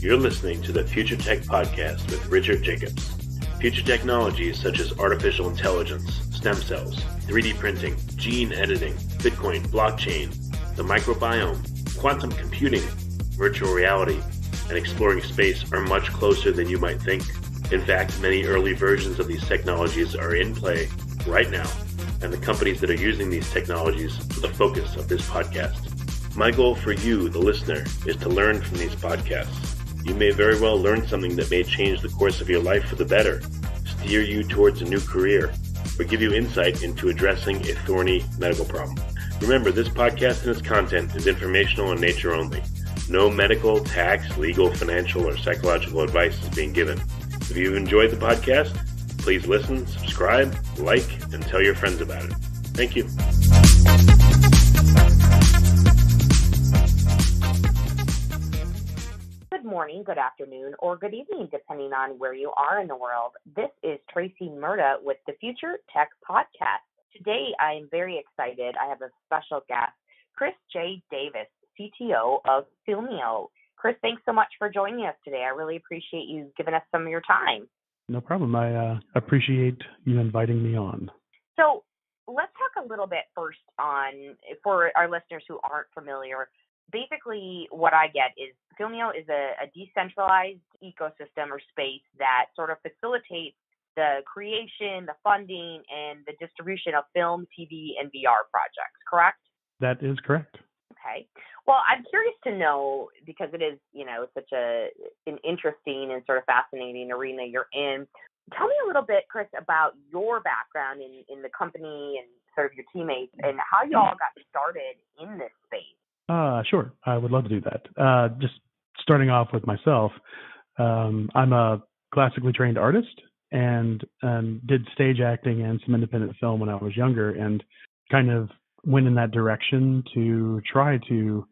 You're listening to the Future Tech Podcast with Richard Jacobs. Future technologies such as artificial intelligence, stem cells, 3D printing, gene editing, Bitcoin, blockchain, the microbiome, quantum computing, virtual reality, and exploring space are much closer than you might think. In fact, many early versions of these technologies are in play right now, and the companies that are using these technologies are the focus of this podcast. My goal for you, the listener, is to learn from these podcasts. You may very well learn something that may change the course of your life for the better, steer you towards a new career, or give you insight into addressing a thorny medical problem. Remember, this podcast and its content is informational in nature only. No medical, tax, legal, financial, or psychological advice is being given. If you've enjoyed the podcast, please listen, subscribe, like, and tell your friends about it. Thank you. Good morning, good afternoon, or good evening, depending on where you are in the world. This is Tracy Murda with the Future Tech Podcast. Today, I am very excited. I have a special guest, Chris J. Davis, CTO of Filmio. Chris, thanks so much for joining us today. I really appreciate you giving us some of your time. No problem. I appreciate you inviting me on. So let's talk a little bit first on, for our listeners who aren't familiar, basically what I get is Filmio is a decentralized ecosystem or space that sort of facilitates the creation, the funding, and the distribution of film, TV, and VR projects, correct? That is correct. Okay. Well, I'm curious to know, because it is, such an interesting and sort of fascinating arena you're in. Tell me a little bit, Chris, about your background in the company and sort of your teammates and how you all got started in this space. Sure. I would love to do that. Just starting off with myself, I'm a classically trained artist and did stage acting and some independent film when I was younger, and kind of went in that direction to try to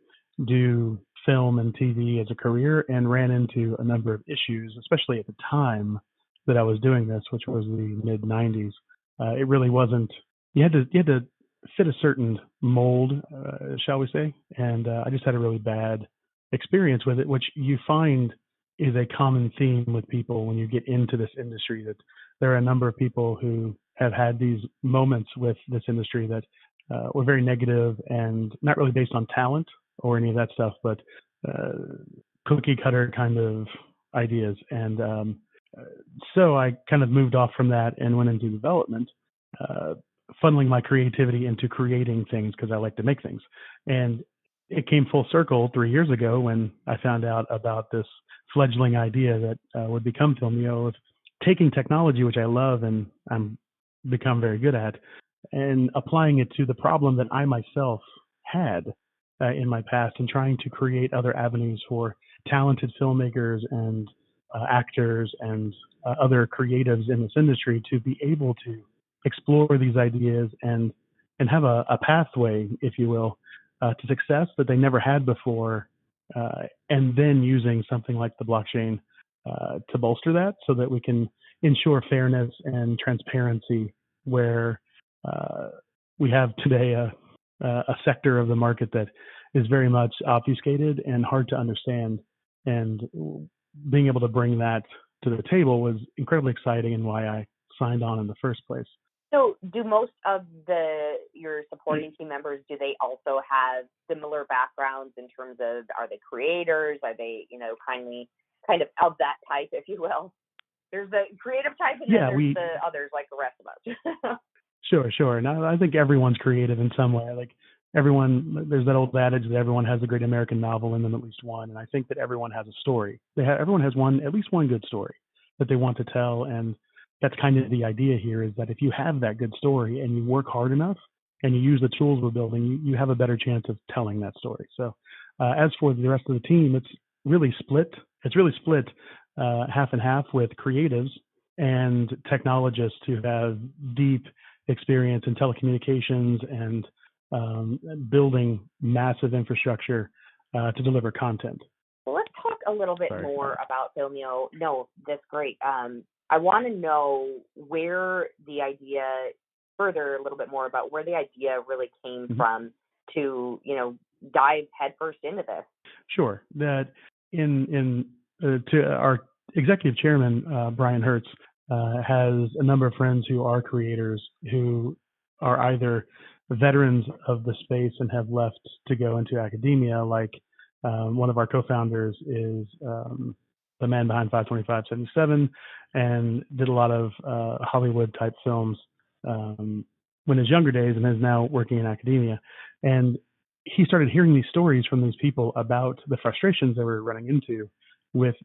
do film and TV as a career, and ran into a number of issues, especially at the time that I was doing this, which was the mid 90s. It really wasn't, you had to fit a certain mold, shall we say, and I just had a really bad experience with it, which you find is a common theme with people when you get into this industry, that there are a number of people who have had these moments with this industry that were very negative and not really based on talent or any of that stuff, but cookie cutter kind of ideas. And so I kind of moved off from that and went into development, funneling my creativity into creating things because I like to make things. And it came full circle 3 years ago when I found out about this fledgling idea that would become Filmio, of taking technology, which I love and I'm become very good at, and applying it to the problem that I myself had in my past, and trying to create other avenues for talented filmmakers and actors and other creatives in this industry to be able to explore these ideas and have a pathway, if you will, to success that they never had before, and then using something like the blockchain to bolster that, so that we can ensure fairness and transparency where we have today a sector of the market that is very much obfuscated and hard to understand. And being able to bring that to the table was incredibly exciting, and why I signed on in the first place. So do most of your supporting team members, do they also have similar backgrounds in terms of, are they creators? Are they, kind of that type, if you will? There's the creative type, and then there's the others like the rest of us. Sure. Now, I think everyone's creative in some way. Like everyone, there's that old adage that everyone has a great American novel in them, at least one. And I think that everyone has a story. Everyone has at least one good story that they want to tell. And that's kind of the idea here, is that if you have that good story and you work hard enough and you use the tools we're building, you have a better chance of telling that story. So as for the rest of the team, it's really split. It's really split half and half, with creatives and technologists who have deep experience in telecommunications and building massive infrastructure to deliver content. Well, let's talk a little bit more about Filmio. No, that's great. I want to know where the idea, further a little bit more about where the idea really came from to, dive headfirst into this. Sure. That in to our executive chairman, Brian Hertz, has a number of friends who are creators who are either veterans of the space and have left to go into academia. Like one of our co-founders is the man behind 52577 and did a lot of Hollywood type films when his younger days and is now working in academia. And he started hearing these stories from these people about the frustrations they were running into with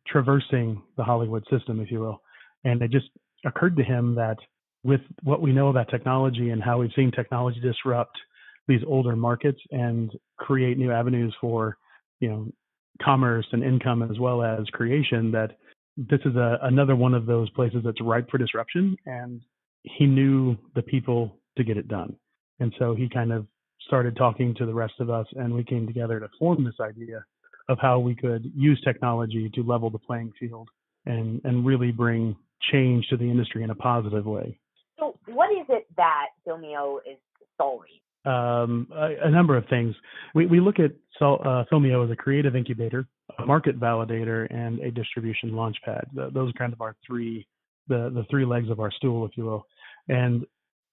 traversing the Hollywood system, if you will. And it just occurred to him that with what we know about technology and how we've seen technology disrupt these older markets and create new avenues for, commerce and income as well as creation, that this is another one of those places that's ripe for disruption. And he knew the people to get it done. And so he kind of started talking to the rest of us, and we came together to form this idea of how we could use technology to level the playing field and really bring change to the industry in a positive way. So what is it that Filmio is solving? A number of things. We look at Filmio as a creative incubator, a market validator, and a distribution launchpad. Those are kind of our the three legs of our stool, if you will. And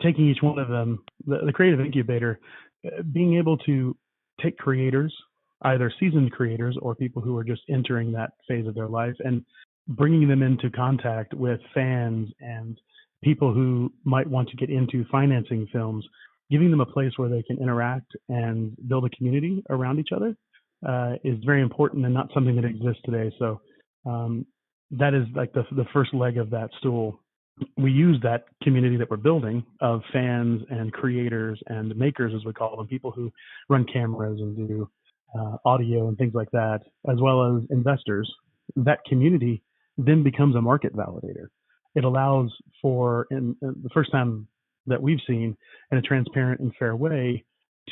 taking each one of them, the creative incubator, being able to take creators, either seasoned creators or people who are just entering that phase of their life, and bringing them into contact with fans and people who might want to get into financing films, giving them a place where they can interact and build a community around each other is very important and not something that exists today. So that is like the first leg of that stool. We use that community that we're building of fans and creators and makers, as we call them, people who run cameras and do audio and things like that, as well as investors. That community then becomes a market validator. It allows for, in the first time that we've seen, in a transparent and fair way,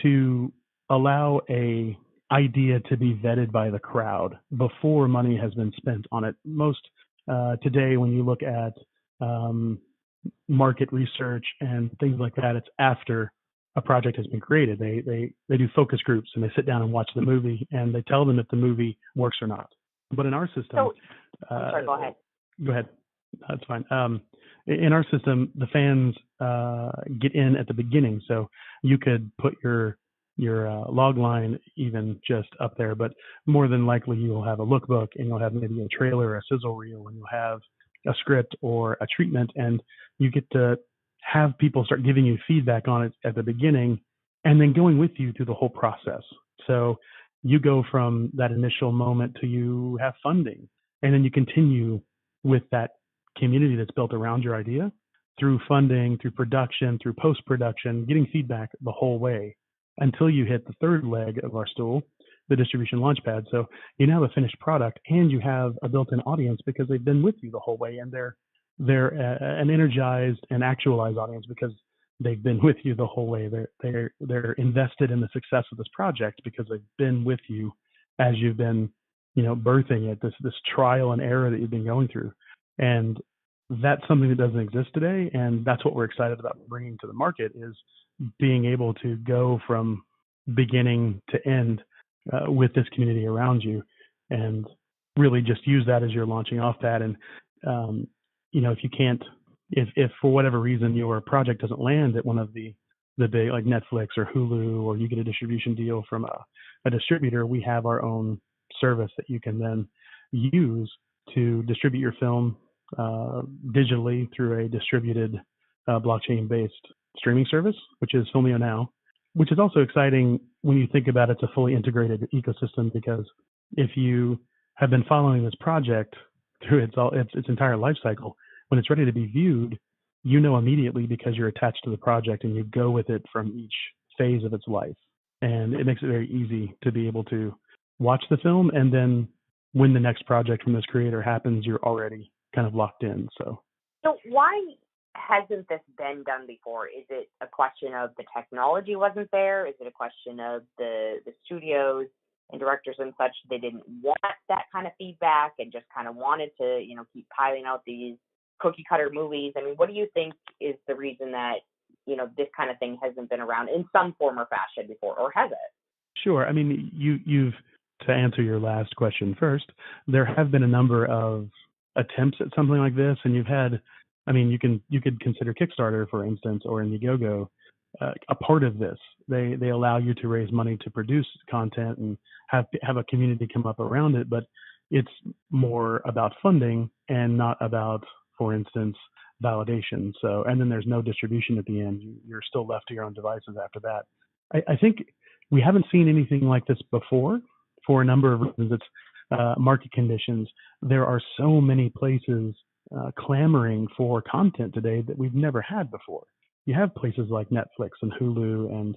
to allow a idea to be vetted by the crowd before money has been spent on it. Most today, when you look at market research and things like that, it's after a project has been created. They do focus groups and they sit down and watch the movie and they tell them if the movie works or not. But in our system, I'm sorry, go ahead. Go ahead. That's fine. In our system, the fans get in at the beginning, so you could put your log line even just up there, but more than likely you'll have a lookbook and you'll have maybe a trailer or a sizzle reel and you'll have a script or a treatment, and you get to have people start giving you feedback on it at the beginning and then going with you through the whole process. So you go from that initial moment to you have funding, and then you continue with that community that's built around your idea through funding, through production, through post-production, getting feedback the whole way until you hit the third leg of our stool, the distribution launchpad. So you now have a finished product and you have a built-in audience because they've been with you the whole way, and they're an energized and actualized audience because they've been with you the whole way. They're invested in the success of this project because they've been with you as you've been, birthing it, this trial and error that you've been going through. And that's something that doesn't exist today. And that's what we're excited about bringing to the market, is being able to go from beginning to end with this community around you, and really just use that as your launching off pad. And, if you can't, if for whatever reason your project doesn't land at one of the big, like Netflix or Hulu, or you get a distribution deal from a distributor, we have our own service that you can then use to distribute your film digitally through a distributed blockchain-based streaming service, which is Filmio Now, which is also exciting when you think about it's a fully integrated ecosystem, because if you have been following this project through its entire life cycle, when it's ready to be viewed, immediately because you're attached to the project and you go with it from each phase of its life. And it makes it very easy to be able to watch the film, and then when the next project from this creator happens, you're already kind of locked in. So why hasn't this been done before? Is it a question of the technology wasn't there? Is it a question of the studios and directors and such, they didn't want that kind of feedback and just kind of wanted to, keep piling out these cookie cutter movies? I mean, what do you think is the reason that, this kind of thing hasn't been around in some form or fashion before, or has it? Sure. I mean, you've to answer your last question first, there have been a number of attempts at something like this, and you've had, I mean, you could consider Kickstarter, for instance, or Indiegogo a part of this. They allow you to raise money to produce content and have a community come up around it, but it's more about funding and not about, for instance, validation. So, and then there's no distribution at the end. You're still left to your own devices after that. I think we haven't seen anything like this before for a number of reasons. It's market conditions. There are so many places clamoring for content today that we've never had before. You have places like Netflix and Hulu, and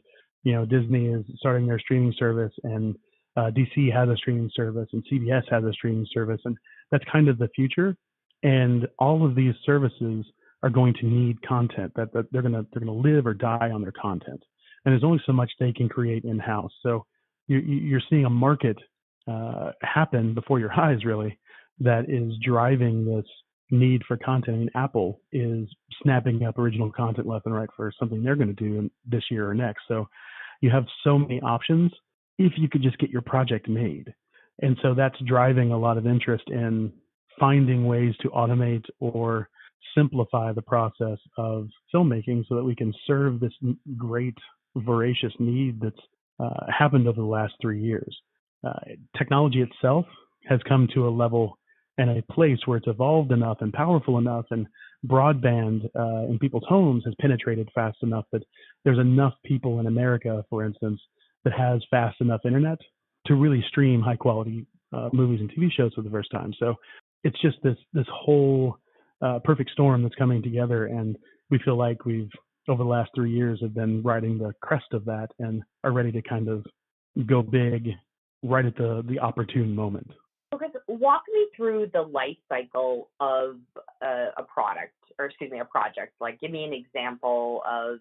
Disney is starting their streaming service, and DC has a streaming service, and CBS has a streaming service, and that's kind of the future. And all of these services are going to need content. That they're gonna live or die on their content, and there's only so much they can create in house. So you're seeing a market happen before your eyes, really, that is driving this need for content. I mean, Apple is snapping up original content left and right for something they're going to do this year or next. So you have so many options if you could just get your project made. And so that's driving a lot of interest in finding ways to automate or simplify the process of filmmaking so that we can serve this great, voracious need that's happened over the last 3 years. Technology itself has come to a level and a place where it's evolved enough and powerful enough, and broadband in people's homes has penetrated fast enough that there's enough people in America, for instance, that has fast enough internet to really stream high quality movies and TV shows for the first time. So it's just this whole perfect storm that's coming together, and we feel like we've over the last 3 years have been riding the crest of that and are ready to kind of go big right at the opportune moment. Okay, walk me through the life cycle of a product, or excuse me, a project. Like, give me an example of,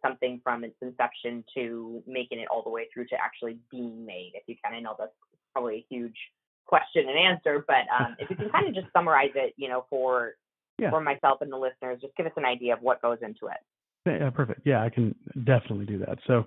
something from its inception to making it all the way through to actually being made, if you can. I know that's probably a huge question and answer, but if you can kind of just summarize it, for myself and the listeners, just give us an idea of what goes into it. Yeah, perfect. Yeah, I can definitely do that. So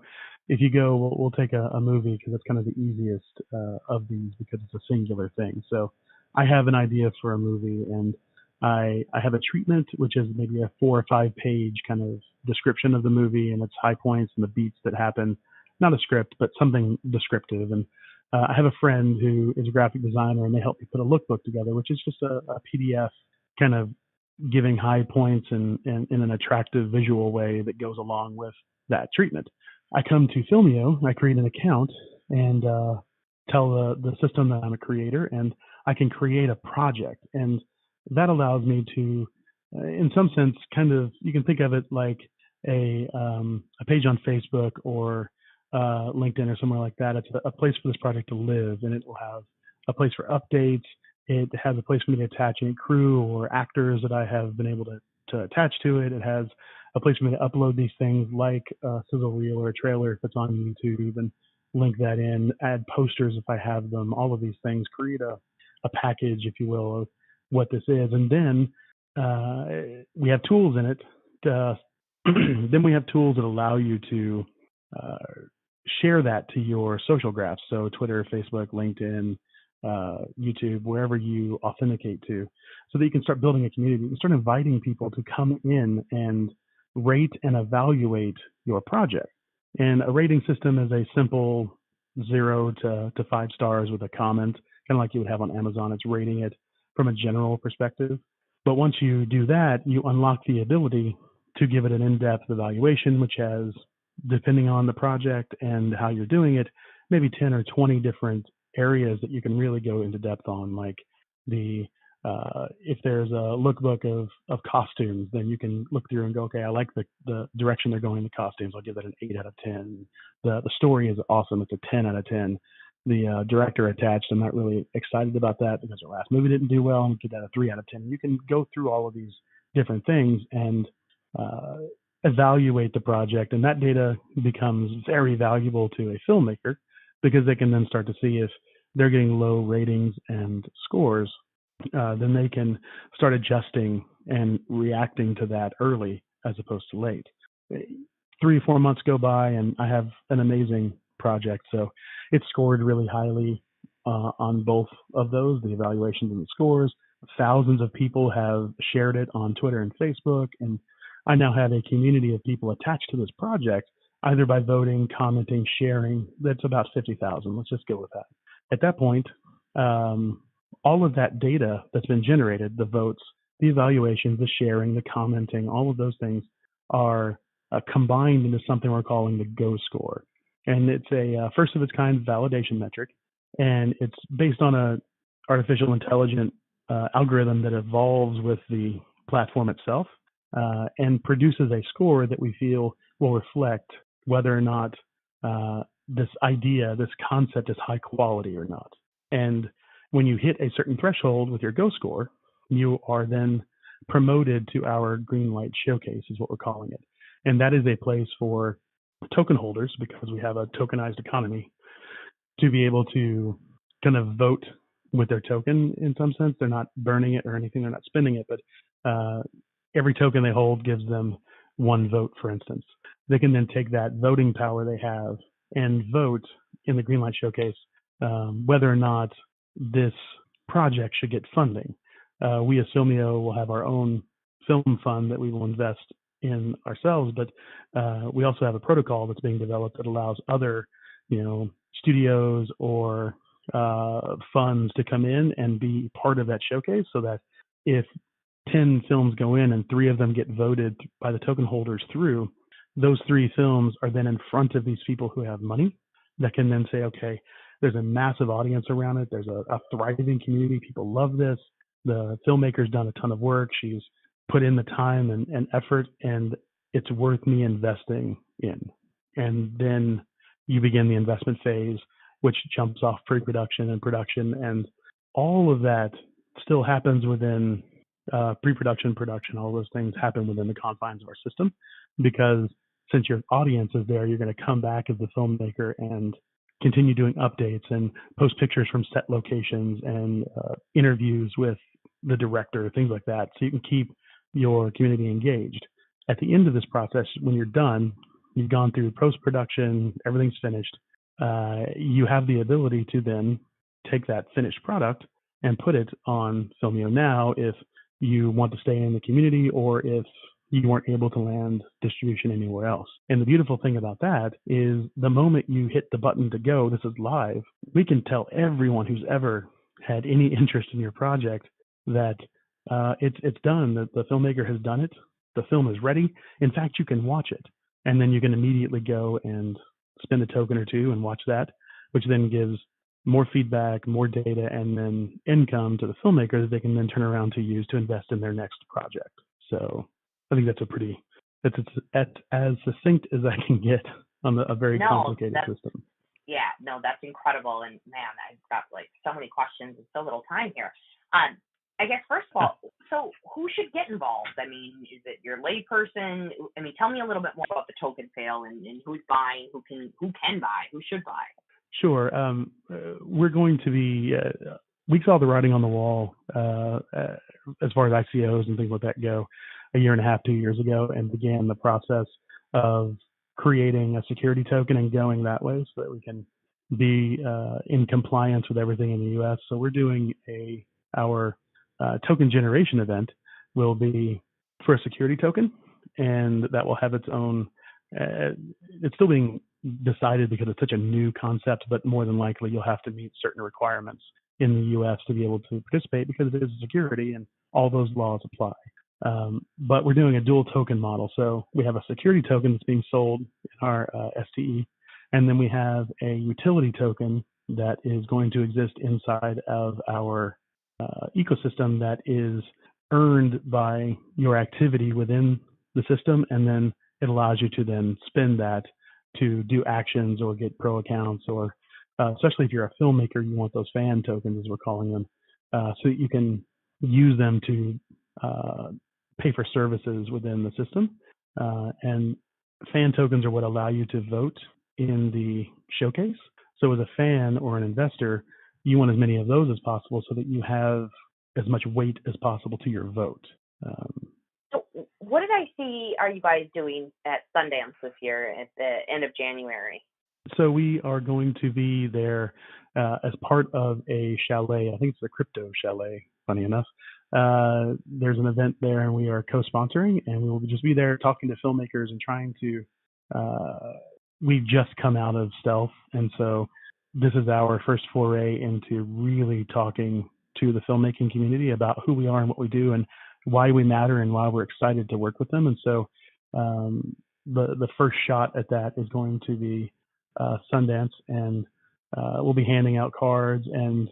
if you go, we'll take a movie because it's kind of the easiest of these because it's a singular thing. So I have an idea for a movie, and I have a treatment, which is maybe a 4 or 5 page kind of description of the movie and its high points and the beats that happen. Not a script, but something descriptive. And I have a friend who is a graphic designer, and they help me put a lookbook together, which is just a PDF kind of giving high points in an attractive visual way that goes along with that treatment. I come to Filmio, I create an account, and tell the system that I'm a creator, and I can create a project. And that allows me to, in some sense, kind of, you can think of it like a page on Facebook or LinkedIn or somewhere like that. It's a place for this project to live, and it will have a place for updates. It has a place for me to attach any crew or actors that I have been able to attach to it. It has a place for me to upload these things like a sizzle reel or a trailer if it's on YouTube, and link that in, add posters if I have them, all of these things, create a package, if you will, of what this is. And then we have tools in it. Then we have tools that allow you to share that to your social graphs. So Twitter, Facebook, LinkedIn, YouTube, wherever you authenticate to, so that you can start building a community. You can start inviting people to come in and rate and evaluate your project. And a rating system is a simple 0 to 5 stars with a comment, kind of like you would have on Amazon. It's rating it from a general perspective. But once you do that, you unlock the ability to give it an in-depth evaluation, which has, depending on the project and how you're doing it, maybe 10 or 20 different areas that you can really go into depth on, like if there's a lookbook of costumes, then you can look through and go, okay, I like the direction they're going in the costumes. I'll give that an 8 out of 10. The story is awesome. It's a 10 out of 10. The director attached, I'm not really excited about that because their last movie didn't do well, and give that a 3 out of 10. You can go through all of these different things and evaluate the project, and that data becomes very valuable to a filmmaker because they can then start to see if they're getting low ratings and scores. Then they can start adjusting and reacting to that early as opposed to late. 3 or 4 months go by, and I have an amazing project. So it's scored really highly. on both of those, the evaluations and the scores. Thousands of people have shared it on Twitter and Facebook, and I now have a community of people attached to this project, either by voting, commenting, sharing. That's about 50,000. Let's just go with that. At that point, all of that data that's been generated, the votes, the evaluations, the sharing, the commenting, all of those things are combined into something we're calling the Go score. And it's a first of its kind validation metric, and it's based on a artificial intelligence algorithm that evolves with the platform itself and produces a score that we feel will reflect whether or not this idea, this concept is high quality or not. And when you hit a certain threshold with your Go score, you are then promoted to our green light showcase, is what we're calling it. And that is a place for token holders, because we have a tokenized economy, to be able to kind of vote with their token in some sense. They're not burning it or anything, they're not spending it, but every token they hold gives them one vote, for instance. They can then take that voting power they have and vote in the Greenlight Showcase whether or not this project should get funding. We as Filmio will have our own film fund that we will invest in ourselves, but we also have a protocol that's being developed that allows other, studios or funds to come in and be part of that showcase, so that if 10 films go in and 3 of them get voted by the token holders through, those 3 films are then in front of these people who have money that can then say, okay, there's a massive audience around it. There's a thriving community. People love this. The filmmaker's done a ton of work. She's put in the time and effort, and it's worth me investing in. And then you begin the investment phase, which jumps off pre-production and production. And all of that still happens within pre-production, production. All those things happen within the confines of our system, because since your audience is there, you're going to come back as the filmmaker and continue doing updates and post pictures from set locations and interviews with the director, things like that, so you can keep your community engaged. At the end of this process, when you're done, you've gone through post-production, everything's finished, you have the ability to then take that finished product and put it on Filmio Now if you want to stay in the community, or if you weren't able to land distribution anywhere else. And the beautiful thing about that is the moment you hit the button to go, this is live, we can tell everyone who's ever had any interest in your project that it's done, that the filmmaker has done it, the film is ready. In fact, you can watch it, and then you can immediately go and spend a token or two and watch that, which then gives more feedback, more data, and then income to the filmmaker that they can then turn around to use to invest in their next project. So I think that's as succinct as I can get on a very complicated system. Yeah, no, that's incredible. And man, I've got like so many questions and so little time here. I guess first of all, so who should get involved? I mean, is it your layperson? I mean, tell me a little bit more about the token sale and who's buying, who can buy, who should buy. Sure. We're going to be, we saw the writing on the wall as far as ICOs and things like that go a year and a half, 2 years ago, and began the process of creating a security token and going that way so that we can be in compliance with everything in the U.S. So we're doing our token generation event will be for a security token, and that will have its own, it's still being decided because it's such a new concept, but more than likely you'll have to meet certain requirements in the U.S. to be able to participate, because it is security and all those laws apply. But we're doing a dual token model. So we have a security token that's being sold in our STE, and then we have a utility token that is going to exist inside of our ecosystem that is earned by your activity within the system, and then it allows you to then spend that to do actions or get pro accounts, or especially if you're a filmmaker, you want those fan tokens, as we're calling them, so that you can use them to pay for services within the system. And fan tokens are what allow you to vote in the showcase. So as a fan or an investor, you want as many of those as possible so that you have as much weight as possible to your vote. So what did I see are you guys doing at Sundance this year at the end of January? So we are going to be there as part of a chalet. I think it's the Crypto Chalet, funny enough. There's an event there, and we are co-sponsoring, and we will just be there talking to filmmakers and trying to. We've just come out of stealth, and so this is our first foray into really talking to the filmmaking community about who we are and what we do and why we matter and why we're excited to work with them. And so the first shot at that is going to be Sundance, and we'll be handing out cards and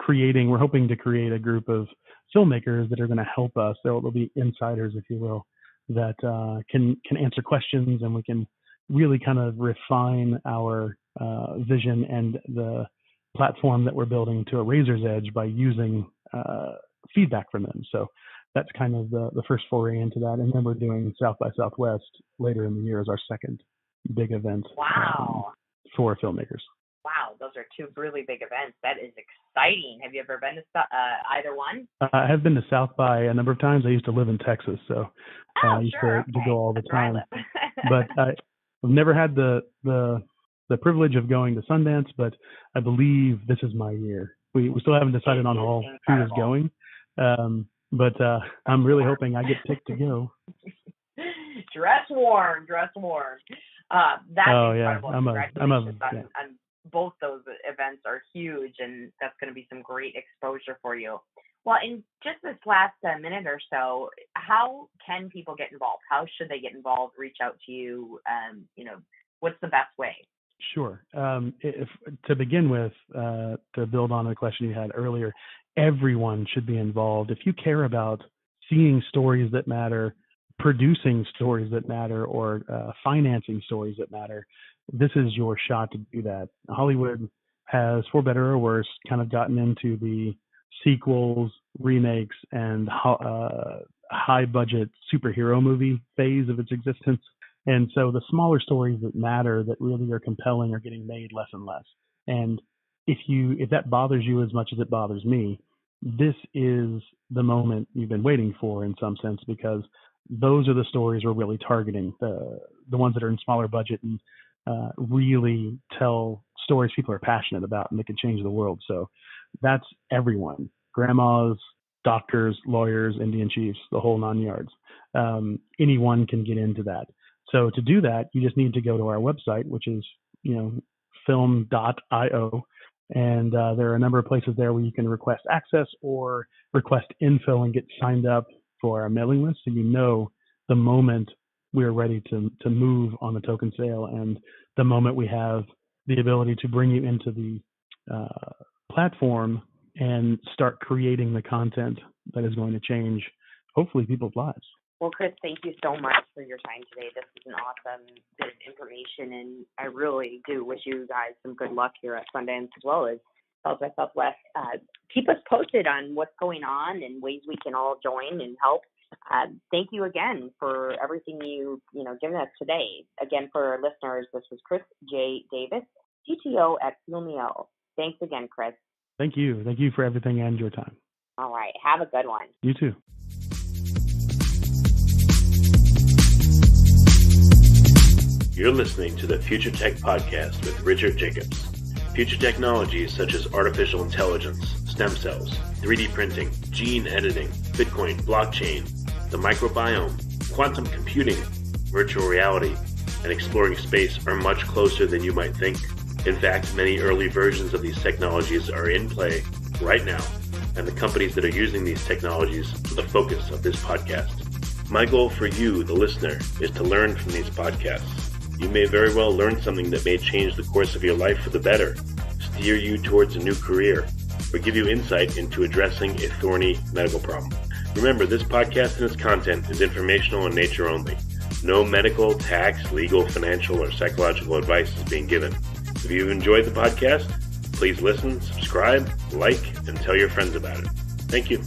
we're hoping to create a group of filmmakers that are going to help us. There'll be insiders, if you will, that can answer questions, and we can really kind of refine our vision and the platform that we're building to a razor's edge by using feedback from them. So that's kind of the first foray into that. And then we're doing South by Southwest later in the year as our second big event. Wow. For filmmakers. Wow, those are two really big events. That is exciting. Have you ever been to either one? I have been to South by a number of times. I used to live in Texas, so I used to go all the time. But I've never had the privilege of going to Sundance, but I believe this is my year. We still haven't decided on who is going, but I'm really hoping I get picked to go. Dress warm. That's incredible. Congratulations on both those events are huge, and that's going to be some great exposure for you. Well, in just this last minute or so, how can people get involved? How should they get involved? Reach out to you? What's the best way? Sure. To begin with, to build on the question you had earlier, everyone should be involved. If you care about seeing stories that matter, producing stories that matter, or financing stories that matter, this is your shot to do that. Hollywood has, for better or worse, kind of gotten into the sequels, remakes, and high-budget superhero movie phase of its existence. And so the smaller stories that matter, that really are compelling, are getting made less and less. And if that bothers you as much as it bothers me, this is the moment you've been waiting for in some sense, because those are the stories we're really targeting, the ones that are in smaller budget and really tell stories people are passionate about and that can change the world. So that's everyone: grandmas, doctors, lawyers, Indian chiefs, the whole 9 yards. Anyone can get into that. So to do that, you just need to go to our website, which is film.io. And there are a number of places there where you can request access or request info and get signed up for our mailing list, so the moment we're ready to move on the token sale, and the moment we have the ability to bring you into the platform and start creating the content that is going to change, hopefully, people's lives. Well, Chris, thank you so much for your time today. This is an awesome bit of information, and I really do wish you guys some good luck here at Sundance as well as South by Southwest. Keep us posted on what's going on and ways we can all join and help. Thank you again for everything you've given us today. Again, for our listeners, this was Chris J. Davis, CTO at Filmio. Thanks again, Chris. Thank you. Thank you for everything and your time. All right. Have a good one. You too. You're listening to the Future Tech Podcast with Richard Jacobs. Future technologies such as artificial intelligence, stem cells, 3D printing, gene editing, Bitcoin, blockchain, the microbiome, quantum computing, virtual reality, and exploring space are much closer than you might think. In fact, many early versions of these technologies are in play right now, and the companies that are using these technologies are the focus of this podcast. My goal for you, the listener, is to learn from these podcasts. You may very well learn something that may change the course of your life for the better, steer you towards a new career, or give you insight into addressing a thorny medical problem. Remember, this podcast and its content is informational in nature only. No medical, tax, legal, financial, or psychological advice is being given. If you've enjoyed the podcast, please listen, subscribe, like, and tell your friends about it. Thank you.